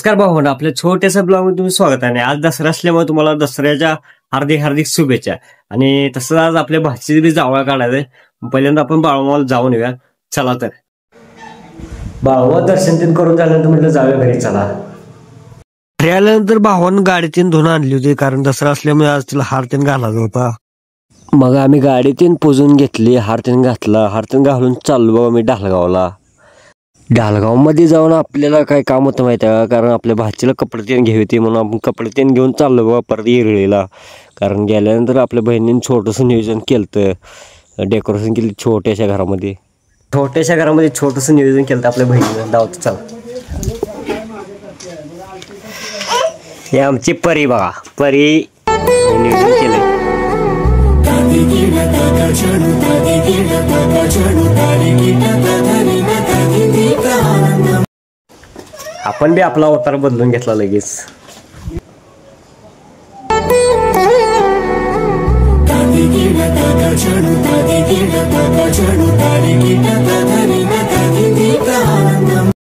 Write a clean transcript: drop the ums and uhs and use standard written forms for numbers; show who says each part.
Speaker 1: नमस्कार भावंड, आपल्या छोट्याशा ब्लॉगमध्ये तुम्ही स्वागत आहे. आज दसरा असल्यामुळे तुम्हाला दसऱ्याच्या हार्दिक हार्दिक शुभेच्छा. आणि तसंच आज आपल्या भाची जावळ काढायचंय. पहिल्यांदा आपण बाळूमाला जाऊन येऊया. चला तर बाळूमा दर्शन तीन करून झाल्यानंतर म्हटलं जाऊया घरी. चला घरी आल्यानंतर भावानं गाडीतीन धुवून आणली होती, कारण दसरा असल्यामुळे आज तिला हार तीन घालायचा होता. मग आम्ही गाडीतीन पुजून घेतली, हार तीन घातला. हार तीन घालून चाललो बघा मी ढालगावला. ढालगावमध्ये जाऊन आपल्याला काय काम होतं माहिती आहे का, कारण आपल्या भाचीला कपडे तीन घ्यावी होती म्हणून आपण कपडे तीन घेऊन चाललो बघा परत येरळीला. कारण गेल्यानंतर आपल्या बहिणीने छोटंसं नियोजन केलं, डेकोरेशन केली छोट्याशा घरामध्ये. छोटंसं नियोजन केलं आपल्या बहिणीनं. धावतो चला. हे आमची परी बघा, परी नियोजन केलंय. आपण बी आपला अवतार बदलून घेतला लगेच.